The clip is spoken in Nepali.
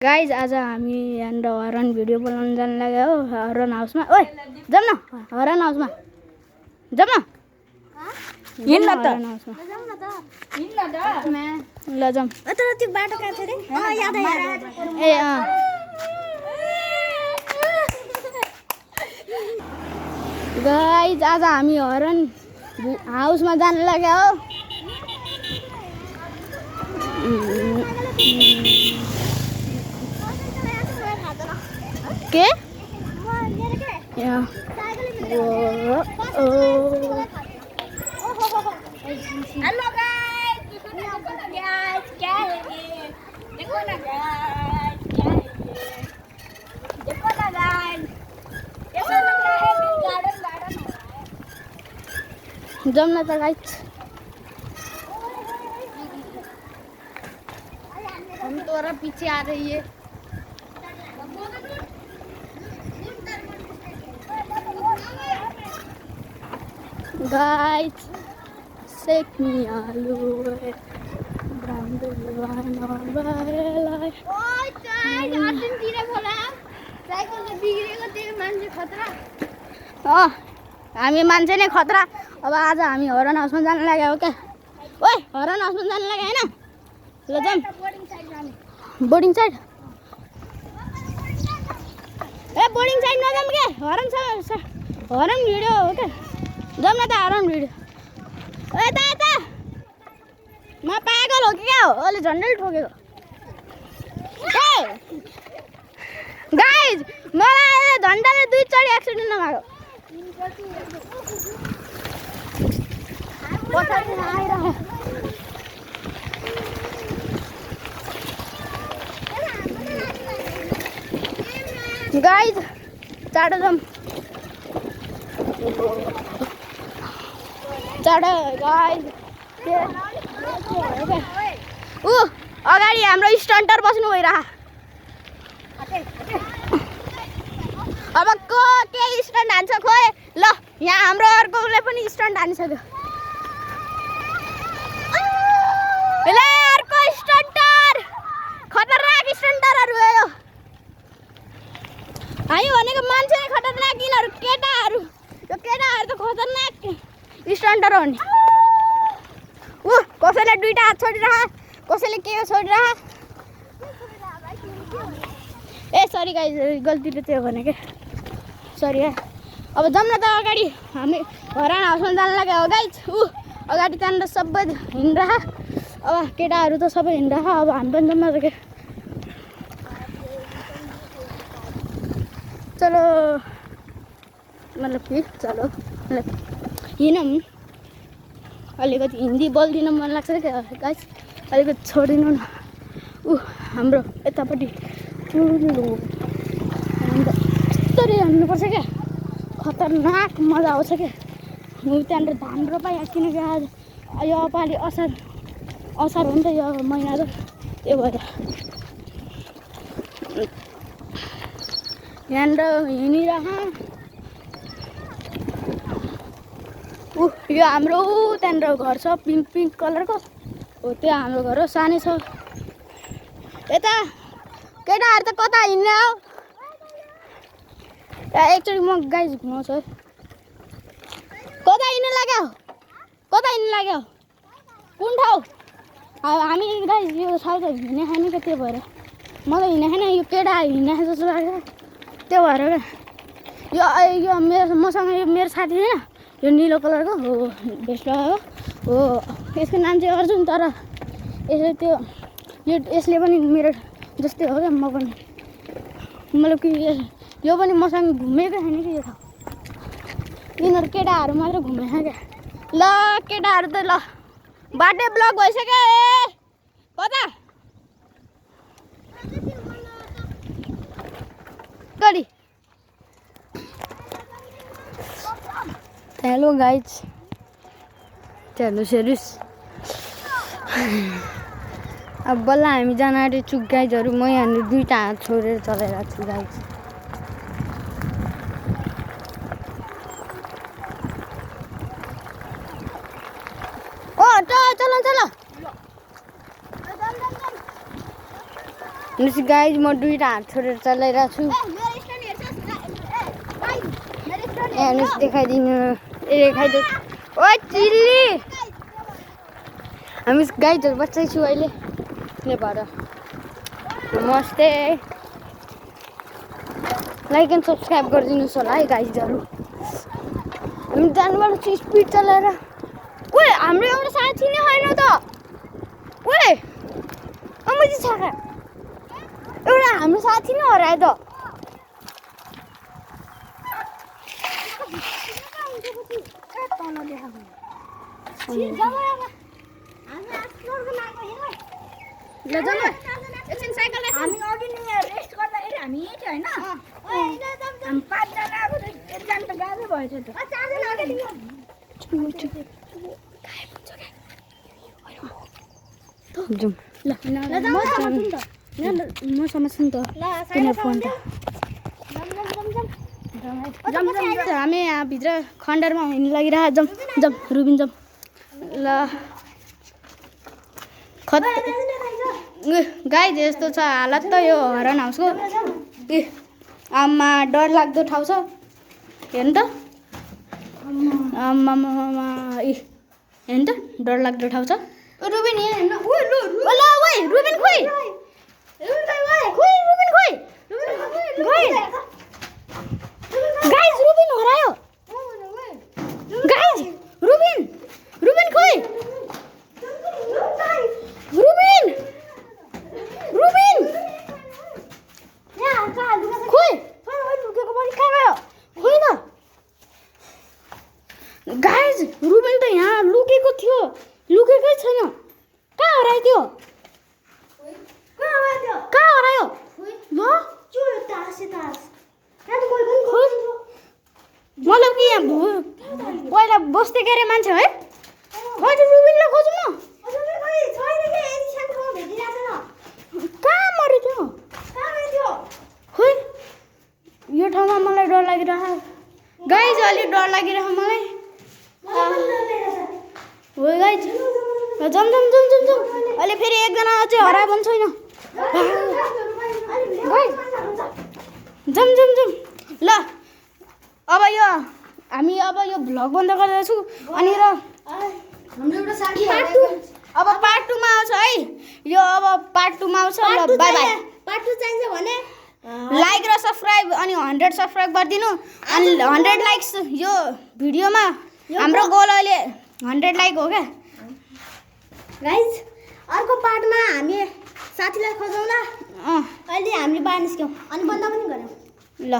गाइज आज हामी यहाँनिर हरन भिडियो बनाउन जान लाग्यो हो हरन हाउसमा। ओए जाऊँ न हरन हाउसमा जाऊँ न हिँड्न त ल जाऊँ। तर त्यो बाटो कहाँ छ रे? याद आयो। ए गाइज आज हामी हरन हाउसमा जान लाग्यो हो। के हेलो गाइस, देखो ना गाइस, क्या है ये? देखो ना गाइस, क्या है ये? देखो ना गाइस, ऐसा लग रहा है कि गार्डन गार्डन हो रहा है। जाऊँ न त गाइज। हम तोरा पीछे आ रही है। Guys, shake me all away. हामी मान्छे नै खतरा। अब आज हामी हरन हाउसमा जान लाग्यो हो क्या? ओए हरन हाउसमा जान लाग्यो होइन? ल जाऊँ। बोर्डिङ साइड ए बोर्डिङ साइड नजाऊँ के? हरन भिडियो हो क्या? जाऊँ न त हरन भिडियो। यता यता म पागल हो कि क्या हो? अहिले झन्डै ठोकेको। गाइज मलाई झन्डाले दुईचोटि एक्सिडेन्ट नभएको। गाइज चाँडो जाऊँ। चाँडो गाइज। अगाडि हाम्रो स्टन्टर बस्नु भइरह। अब को के स्टन्ट हान्छ खोइ। ल यहाँ हाम्रो अर्कोले पनि स्टन्ट हानिसक्यो। ल अर्को स्टन्टर खतरनाक स्टन्टरहरू हो यो। हामी भनेको मान्छे खतरनाक, यिनीहरू केटाहरू। यो केटाहरू त खतरनाक स्टन्टर हो नि। कसैले दुईटा हात छोडिरह, कसैले के छोडिरह। ए सरी गाइज, गल्तीले त्यो भनेको सरी है। अब जाऊँ न त अगाडि। हामी हरन हाउसमा जान लाग्यो हो गाइज। अगाडि त्यहाँनिर सबै हिँडिरह। अब केटाहरू त सबै हिँडिरह। अब हामी पनि जाऊँ न त के। चलो मतलब कि चलो हिँडौँ। अलिकति हिन्दी बोल्दिन मन लाग्छ क्या गाइस, अलिकति छोडिदिनु न। हाम्रो यतापट्टि ठुलो यस्तरी हान्नुपर्छ क्या, खतरनाक मजा आउँछ क्या। त्यहाँनिर धान रोपाइ किनकि आज यो पालि असार हो नि त यो महिना त, त्यो भएर यहाँनिर हिँडिरह। यो हाम्रो त्यहाँनिर घर छ पिङ्क कलरको हो, त्यो हाम्रो घर हो। सानै छ यता। केटाहरू त कता हिँड्ने हो? एकचोटि म गाइज घुमाउँछु है। कता हिँड्नु लाग्यो? कता हिँड्नु लाग्यो? कुन ठाउँ? हामी गाइज यो ठाउँ त हिँड्ने खाने क्या, त्यो भएर म त हिँड्ने खाने। यो केटा हिँड्ने खाने जस्तो लाग्यो, त्यो भएर क्या। यो मेरो मसँग यो मेरो साथी होइन, यो निलो कलरको हो भेस्ट लगाएको हो। यसको नाम चाहिँ अर्जुन। तर यसले त्यो यसले पनि मेरो जस्तै हो क्या। म पनि मतलब कि यो पनि मसँग घुमेको छैन कि यो ठाउँ। यिनीहरू केटाहरू मात्र घुमेको क्या। ल केटाहरू त ल बाटो ब्लक भइसक्यो। ए कता गरी। Hello guys, hello सेरिस। अब बल्ल हामी जान आँटेको छु गाइजहरू। म यहाँनिर दुईटा हात छोडेर चलाइरहेको छु गाइज। चलो भनेपछि गाइज म दुईवटा हात छोडेर चलाइरहेको छु हेर्नुहोस् देखाइदिनु देखाइदिनु ओ चिल्ली हामी गाइजहरू बस्दैछु अहिले ले भएर नमस्ते लाइक एन्ड सब्सक्राइब गरिदिनुहोस् होला है गाइजहरू हामी जानुबाट चाहिँ स्पिड चलाएर ओए हाम्रो एउटा साथी नै होइन त ओए अमजी छाका एउटा हाम्रो साथी नै हरायो त हामी अघि नै रेस्ट गर्दाखेरि हामी यही थियो होइन हामी 5 जना आएको एकजना त गाह्रो भएछ त जाउँ ल म समात्छु नि त किन फोन त हामी यहाँभित्र खण्डरमा हिँड्नु लागिरहेको जाउँ जाउँ रुबिन जाउँ ल गाई यस्तो छ हालत त यो हरन हाउसको ए आमा डर लाग्दो ठाउँ छ हेर्नु त आमामा ए हेर्नु त डर लाग्दो ठाउँ छ रुबिन हेर्नु रुबिन खोइ गाइज रुबिन हरायो गाइज रुबिन खोइ रुबिन खोइ लुकेको पनि कहाँ गयो खोइ त गाइज रुबिन त यहाँ लुकेको थियो लुकेकै छैन कहाँ हरायो त्यो कहाँ हरायो ल मतलब कि यहाँ पहिला बस्दै गएर मान्छे है खोइ त रुबिनलाई खोजौँ न कहाँ मऱ्यो त्यो खोइ यो ठाउँमा मलाई डर लागिरहेको गाइज अलिक डर लागिरहेको मलाई हो गाइज जाउँ अहिले फेरि एकजना चाहिँ हरायो भने छैन जाउँ ल अब हामी यो भ्लग बन्द गर्दैछु अनि र अब पार्ट 2 मा आउँछ है यो अब पार्ट 2 मा आउँछ ल बाइ बाइ पार्ट 2 चाहिन्छ भने लाइक र सब्सक्राइब अनि 100 सब्सक्राइब गरिदिनु अनि 100 लाइक्स यो भिडियोमा हाम्रो गोल अहिले 100 लाइक हो क्या गाइज अर्को पार्टमा हामी साथीलाई खोजौँला अहिले हामीले बाहिर निस्क्यौँ अनि बन्द पनि गऱ्यौँ ल